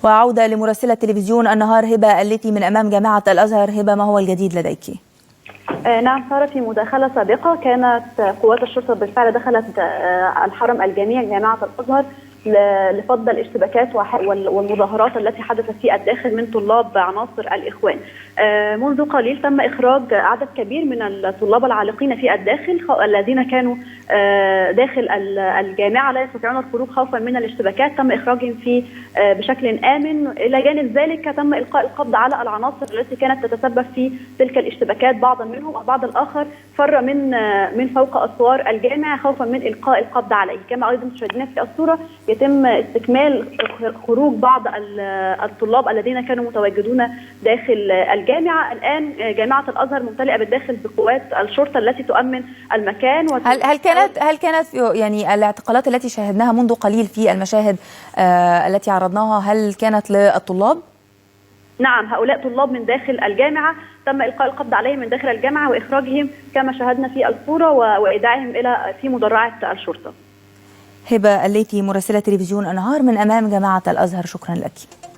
وعودة لمراسلة تلفزيون النهار هبة الليثي من أمام جامعة الأزهر. هبة، ما هو الجديد لديك؟ نعم سارة، في مداخلة سابقة كانت قوات الشرطة بالفعل دخلت الحرم الجامعي جامعة الأزهر لفض الاشتباكات والمظاهرات التي حدثت في الداخل من طلاب عناصر الإخوان. منذ قليل تم إخراج عدد كبير من الطلاب العالقين في الداخل الذين كانوا داخل الجامعة لا يستطيعون الخروج خوفا من الاشتباكات. تم إخراجهم بشكل آمن. إلى جانب ذلك تم إلقاء القبض على العناصر التي كانت تتسبب في تلك الاشتباكات، بعضا منهم والبعض الآخر فر من فوق أسوار الجامعة خوفا من إلقاء القبض عليه. كما أيضا مشاهدينا في الصورة يتم استكمال خروج بعض الطلاب الذين كانوا متواجدون داخل الجامعة. الآن جامعة الأزهر ممتلئة بالداخل بقوات الشرطة التي تؤمن المكان. هل كانت يعني الاعتقالات التي شاهدناها منذ قليل في المشاهد التي عرضناها هل كانت للطلاب؟ نعم، هؤلاء طلاب من داخل الجامعة تم إلقاء القبض عليهم من داخل الجامعة وإخراجهم كما شاهدنا في الصورة وإيداعهم في مدرعة الشرطة. هبة الليثي مراسلة تلفزيون النهار من أمام جامعة الأزهر، شكرا لك.